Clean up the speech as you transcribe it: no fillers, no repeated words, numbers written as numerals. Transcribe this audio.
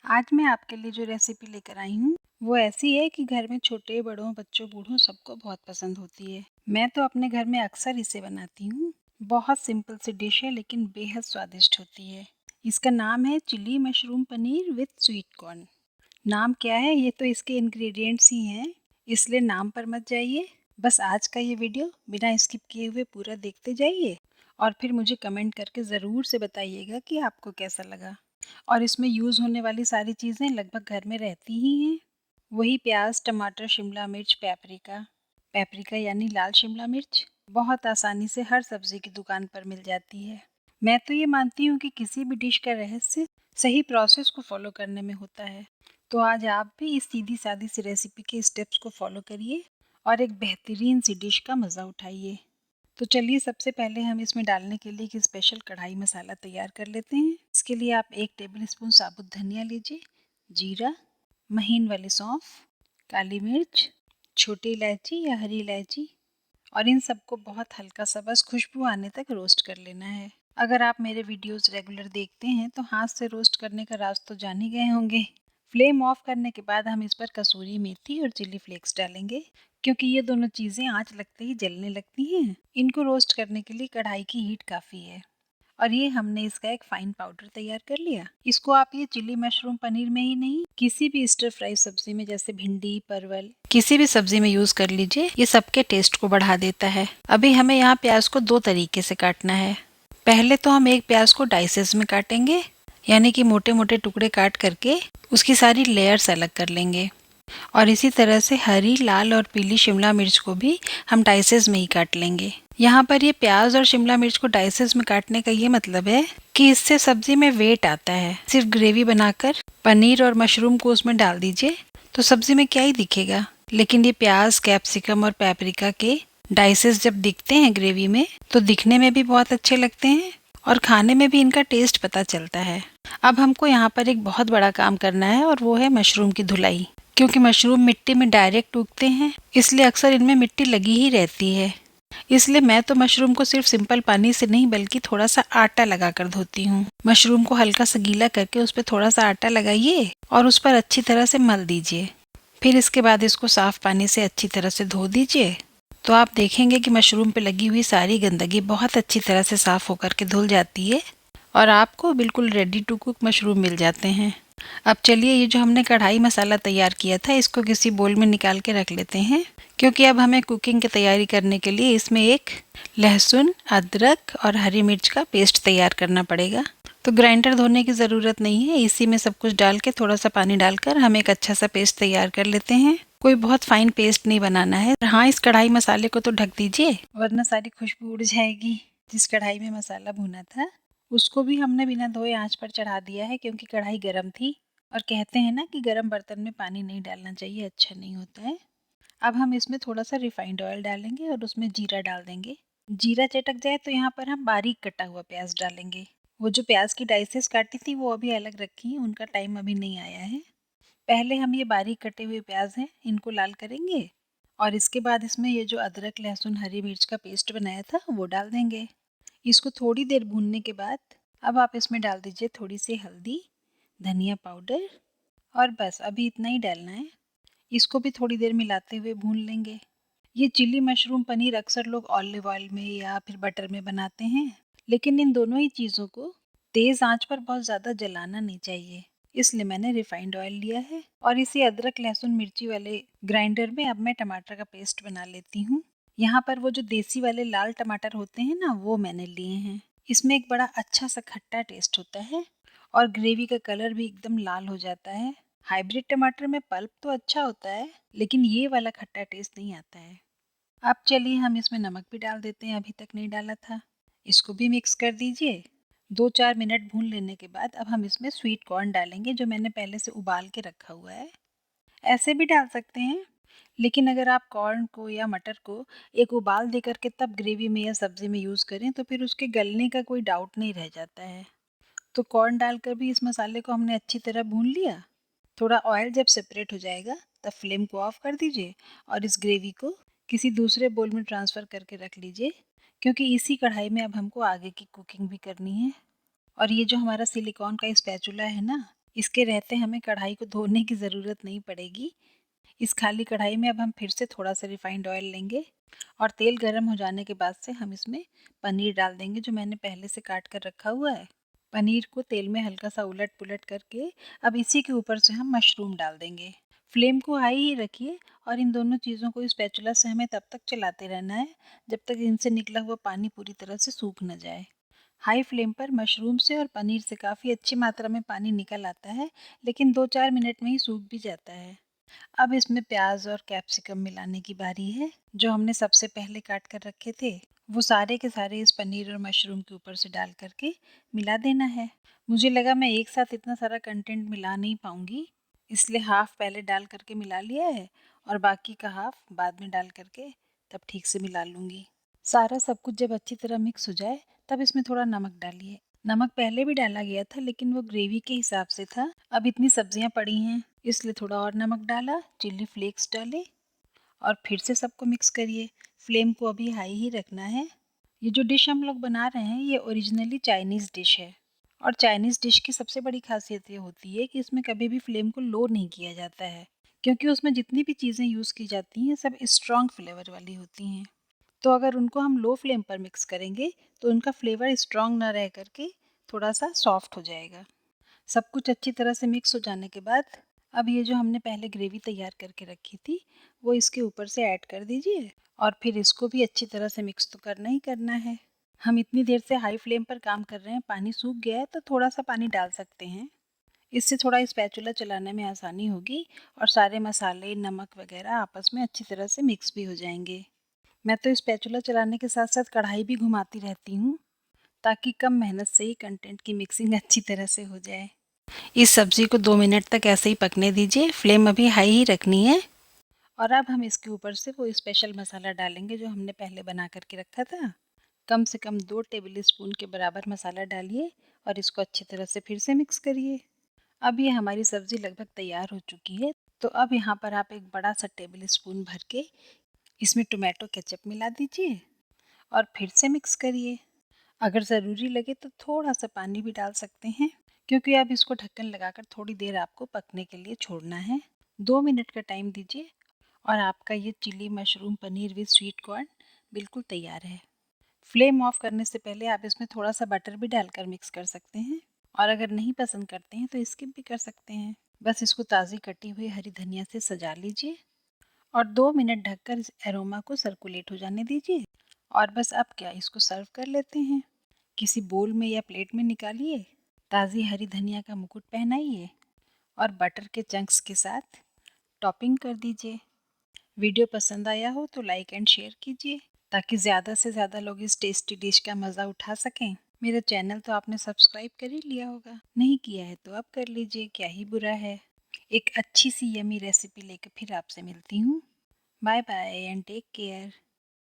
आज मैं आपके लिए जो रेसिपी लेकर आई हूँ वो ऐसी है कि घर में छोटे बड़ों बच्चों बूढ़ों सबको बहुत पसंद होती है। मैं तो अपने घर में अक्सर इसे बनाती हूँ। बहुत सिंपल सी डिश है लेकिन बेहद स्वादिष्ट होती है। इसका नाम है chilli mushroom paneer with sweet corn. नाम क्या है ये तो इसके इंग्रेडिएंट्स ही हैं, इसलिए नाम पर मत जाइए। बस आज का ये वीडियो बिना स्किप किए हुए पूरा देखते जाइए और फिर मुझे कमेंट करके ज़रूर से बताइएगा कि आपको कैसा लगा। और इसमें यूज़ होने वाली सारी चीज़ें लगभग घर में रहती ही हैं। वही प्याज, टमाटर, शिमला मिर्च, पेपरिका। पेपरिका यानी लाल शिमला मिर्च बहुत आसानी से हर सब्ज़ी की दुकान पर मिल जाती है। मैं तो ये मानती हूँ कि किसी भी डिश का रहस्य सही प्रोसेस को फॉलो करने में होता है। तो आज आप भी इस सीधी-सादी सी रेसिपी के स्टेप्स को फॉलो करिए और एक बेहतरीन सी डिश का मज़ा उठाइए। तो चलिए सबसे पहले हम इसमें डालने के लिए एक स्पेशल कढ़ाई मसाला तैयार कर लेते हैं। इसके लिए आप 1 टेबलस्पून साबुत धनिया लीजिए, जीरा, महीन वाली सौंफ, काली मिर्च, छोटी इलायची या हरी इलायची और इन सबको बहुत हल्का सा बस खुशबू आने तक रोस्ट कर लेना है। अगर आप मेरे वीडियोस रेगुलर देखते हैं तो हाथ से रोस्ट करने का राज तो जान ही गए होंगे। फ्लेम ऑफ करने के बाद हम इस पर कसूरी मेथी और चिली फ्लेक्स डालेंगे, क्योंकि ये दोनों चीज़ें आंच लगते ही जलने लगती हैं। इनको रोस्ट करने के लिए कढ़ाई की हीट काफ़ी है। और ये हमने इसका एक फाइन पाउडर तैयार कर लिया। इसको आप ये चिली मशरूम पनीर में ही नहीं, किसी भी स्टर फ्राई सब्जी में जैसे भिंडी, परवल, किसी भी सब्जी में यूज कर लीजिए। ये सबके टेस्ट को बढ़ा देता है। अभी हमें यहाँ प्याज को 2 तरीके से काटना है। पहले तो हम एक प्याज को डाइसेस में काटेंगे, यानी कि मोटे मोटे टुकड़े काट करके उसकी सारी लेयर्स अलग कर लेंगे। और इसी तरह से हरी, लाल और पीली शिमला मिर्च को भी हम डाइसेस में ही काट लेंगे। यहाँ पर ये प्याज और शिमला मिर्च को डाइसेस में काटने का ये मतलब है कि इससे सब्जी में वेट आता है। सिर्फ ग्रेवी बनाकर पनीर और मशरूम को उसमें डाल दीजिए तो सब्जी में क्या ही दिखेगा। लेकिन ये प्याज, कैप्सिकम और पेपरिका के डाइसेस जब दिखते हैं ग्रेवी में तो दिखने में भी बहुत अच्छे लगते हैं और खाने में भी इनका टेस्ट पता चलता है। अब हमको यहाँ पर एक बहुत बड़ा काम करना है और वो है मशरूम की धुलाई। क्योंकि मशरूम मिट्टी में डायरेक्ट उगते हैं, इसलिए अक्सर इनमें मिट्टी लगी ही रहती है। इसलिए मैं तो मशरूम को सिर्फ सिंपल पानी से नहीं बल्कि थोड़ा सा आटा लगाकर धोती हूँ। मशरूम को हल्का सा गीला करके उस पर थोड़ा सा आटा लगाइए और उस पर अच्छी तरह से मल दीजिए। फिर इसके बाद इसको साफ पानी से अच्छी तरह से धो दीजिए। तो आप देखेंगे कि मशरूम पे लगी हुई सारी गंदगी बहुत अच्छी तरह से साफ होकर के धुल जाती है और आपको बिल्कुल रेडी टू कुक मशरूम मिल जाते हैं। अब चलिए ये जो हमने कढ़ाई मसाला तैयार किया था इसको किसी बोल में निकाल के रख लेते हैं, क्योंकि अब हमें कुकिंग की तैयारी करने के लिए इसमें एक लहसुन, अदरक और हरी मिर्च का पेस्ट तैयार करना पड़ेगा। तो ग्राइंडर धोने की ज़रूरत नहीं है, इसी में सब कुछ डाल के थोड़ा सा पानी डालकर हम एक अच्छा सा पेस्ट तैयार कर लेते हैं। कोई बहुत फाइन पेस्ट नहीं बनाना है। हाँ, इस कढ़ाई मसाले को तो ढक दीजिए वरना सारी खुशबू उड़ जाएगी। जिस कढ़ाई में मसाला भुना था उसको भी हमने बिना धोए आंच पर चढ़ा दिया है, क्योंकि कढ़ाई गर्म थी और कहते हैं ना कि गर्म बर्तन में पानी नहीं डालना चाहिए, अच्छा नहीं होता है। अब हम इसमें थोड़ा सा रिफाइंड ऑयल डालेंगे और उसमें जीरा डाल देंगे। जीरा चटक जाए तो यहाँ पर हम बारीक कटा हुआ प्याज डालेंगे। वो जो प्याज की डाइसेस काटी थी वो अभी अलग रखी हैं, उनका टाइम अभी नहीं आया है। पहले हम ये बारीक कटे हुए प्याज हैं इनको लाल करेंगे और इसके बाद इसमें ये जो अदरक, लहसुन, हरी मिर्च का पेस्ट बनाया था वो डाल देंगे। इसको थोड़ी देर भूनने के बाद अब आप इसमें डाल दीजिए थोड़ी सी हल्दी, धनिया पाउडर और बस अभी इतना ही डालना है। इसको भी थोड़ी देर मिलाते हुए भून लेंगे। ये चिली मशरूम पनीर अक्सर लोग ऑलिव ऑयल में या फिर बटर में बनाते हैं, लेकिन इन दोनों ही चीज़ों को तेज़ आंच पर बहुत ज़्यादा जलाना नहीं चाहिए, इसलिए मैंने रिफाइंड ऑयल लिया है। और इसी अदरक, लहसुन, मिर्ची वाले ग्राइंडर में अब मैं टमाटर का पेस्ट बना लेती हूँ। यहाँ पर वो जो देसी वाले लाल टमाटर होते हैं ना वो मैंने लिए हैं। इसमें एक बड़ा अच्छा सा खट्टा टेस्ट होता है और ग्रेवी का कलर भी एकदम लाल हो जाता है। हाइब्रिड टमाटर में पल्प तो अच्छा होता है लेकिन ये वाला खट्टा टेस्ट नहीं आता है। अब चलिए हम इसमें नमक भी डाल देते हैं, अभी तक नहीं डाला था। इसको भी मिक्स कर दीजिए। 2-4 मिनट भून लेने के बाद अब हम इसमें स्वीट कॉर्न डालेंगे जो मैंने पहले से उबाल के रखा हुआ है। ऐसे भी डाल सकते हैं, लेकिन अगर आप कॉर्न को या मटर को एक उबाल दे करके तब ग्रेवी में या सब्जी में यूज़ करें तो फिर उसके गलने का कोई डाउट नहीं रह जाता है। तो कॉर्न डालकर भी इस मसाले को हमने अच्छी तरह भून लिया। थोड़ा ऑयल जब सेपरेट हो जाएगा तब फ्लेम को ऑफ कर दीजिए और इस ग्रेवी को किसी दूसरे बोल में ट्रांसफ़र करके रख लीजिए, क्योंकि इसी कढ़ाई में अब हमको आगे की कुकिंग भी करनी है। और ये जो हमारा सिलिकॉन का स्पैचुला है ना, इसके रहते हमें कढ़ाई को धोने की ज़रूरत नहीं पड़ेगी। इस खाली कढ़ाई में अब हम फिर से थोड़ा सा रिफाइंड ऑयल लेंगे और तेल गर्म हो जाने के बाद से हम इसमें पनीर डाल देंगे जो मैंने पहले से काट कर रखा हुआ है। पनीर को तेल में हल्का सा उलट पुलट करके अब इसी के ऊपर से हम मशरूम डाल देंगे। फ्लेम को हाई ही रखिए और इन दोनों चीज़ों को स्पैचुला से हमें तब तक चलाते रहना है जब तक इनसे निकला हुआ पानी पूरी तरह से सूख न जाए। हाई फ्लेम पर मशरूम से और पनीर से काफ़ी अच्छी मात्रा में पानी निकल आता है, लेकिन 2-4 मिनट में ही सूख भी जाता है। अब इसमें प्याज और कैप्सिकम मिलाने की बारी है, जो हमने सबसे पहले काट कर रखे थे। वो सारे के सारे इस पनीर और मशरूम के ऊपर से डाल करके मिला देना है। मुझे लगा मैं एक साथ इतना सारा कंटेंट मिला नहीं पाऊंगी, इसलिए हाफ पहले डाल करके मिला लिया है और बाकी का हाफ बाद में डाल करके तब ठीक से मिला लूँगी। सारा सब कुछ जब अच्छी तरह मिक्स हो जाए तब इसमें थोड़ा नमक डालिए। नमक पहले भी डाला गया था लेकिन वो ग्रेवी के हिसाब से था। अब इतनी सब्जियां पड़ी हैं इसलिए थोड़ा और नमक डाला, चिल्ली फ्लेक्स डाले और फिर से सबको मिक्स करिए। फ्लेम को अभी हाई ही रखना है। ये जो डिश हम लोग बना रहे हैं ये ओरिजिनली चाइनीज़ डिश है और चाइनीज़ डिश की सबसे बड़ी खासियत ये होती है कि इसमें कभी भी फ्लेम को लो नहीं किया जाता है, क्योंकि उसमें जितनी भी चीज़ें यूज़ की जाती हैं सब स्ट्रॉन्ग फ्लेवर वाली होती हैं। तो अगर उनको हम लो फ्लेम पर मिक्स करेंगे तो उनका फ्लेवर स्ट्रॉन्ग ना रह करके थोड़ा सा सॉफ्ट हो जाएगा। सब कुछ अच्छी तरह से मिक्स हो जाने के बाद अब ये जो हमने पहले ग्रेवी तैयार करके रखी थी वो इसके ऊपर से ऐड कर दीजिए और फिर इसको भी अच्छी तरह से मिक्स तो करना ही करना है। हम इतनी देर से हाई फ्लेम पर काम कर रहे हैं, पानी सूख गया है तो थोड़ा सा पानी डाल सकते हैं। इससे थोड़ा स्पैचुला चलाने में आसानी होगी और सारे मसाले नमक वगैरह आपस में अच्छी तरह से मिक्स भी हो जाएंगे। मैं तो स्पैचुला चलाने के साथ साथ कढ़ाई भी घुमाती रहती हूँ ताकि कम मेहनत से ही कंटेंट की मिक्सिंग अच्छी तरह से हो जाए। इस सब्ज़ी को 2 मिनट तक ऐसे ही पकने दीजिए, फ्लेम अभी हाई ही रखनी है। और अब हम इसके ऊपर से वो स्पेशल मसाला डालेंगे जो हमने पहले बना कर के रखा था। कम से कम 2 टेबल स्पून के बराबर मसाला डालिए और इसको अच्छी तरह से फिर से मिक्स करिए। अब ये हमारी सब्ज़ी लगभग तैयार हो चुकी है, तो अब यहाँ पर आप एक बड़ा सा टेबल स्पून भर के इसमें टोमेटो केचप मिला दीजिए और फिर से मिक्स करिए। अगर ज़रूरी लगे तो थोड़ा सा पानी भी डाल सकते हैं, क्योंकि अब इसको ढक्कन लगाकर थोड़ी देर आपको पकने के लिए छोड़ना है। 2 मिनट का टाइम दीजिए और आपका ये chilli mushroom paneer with sweet corn बिल्कुल तैयार है। फ्लेम ऑफ करने से पहले आप इसमें थोड़ा सा बटर भी डालकर मिक्स कर सकते हैं और अगर नहीं पसंद करते हैं तो स्किप भी कर सकते हैं। बस इसको ताज़ी कटी हुई हरी धनिया से सजा लीजिए और 2 मिनट ढककर इस एरोमा को सर्कुलेट हो जाने दीजिए। और बस अब क्या, इसको सर्व कर लेते हैं। किसी बोल में या प्लेट में निकालिए, ताज़ी हरी धनिया का मुकुट पहनाइए और बटर के चंक्स के साथ टॉपिंग कर दीजिए। वीडियो पसंद आया हो तो लाइक एंड शेयर कीजिए ताकि ज़्यादा से ज़्यादा लोग इस टेस्टी डिश का मज़ा उठा सकें। मेरा चैनल तो आपने सब्सक्राइब कर ही लिया होगा, नहीं किया है तो अब कर लीजिए, क्या ही बुरा है। एक अच्छी सी यमी रेसिपी लेकर फिर आपसे मिलती हूँ। Bye bye and take care.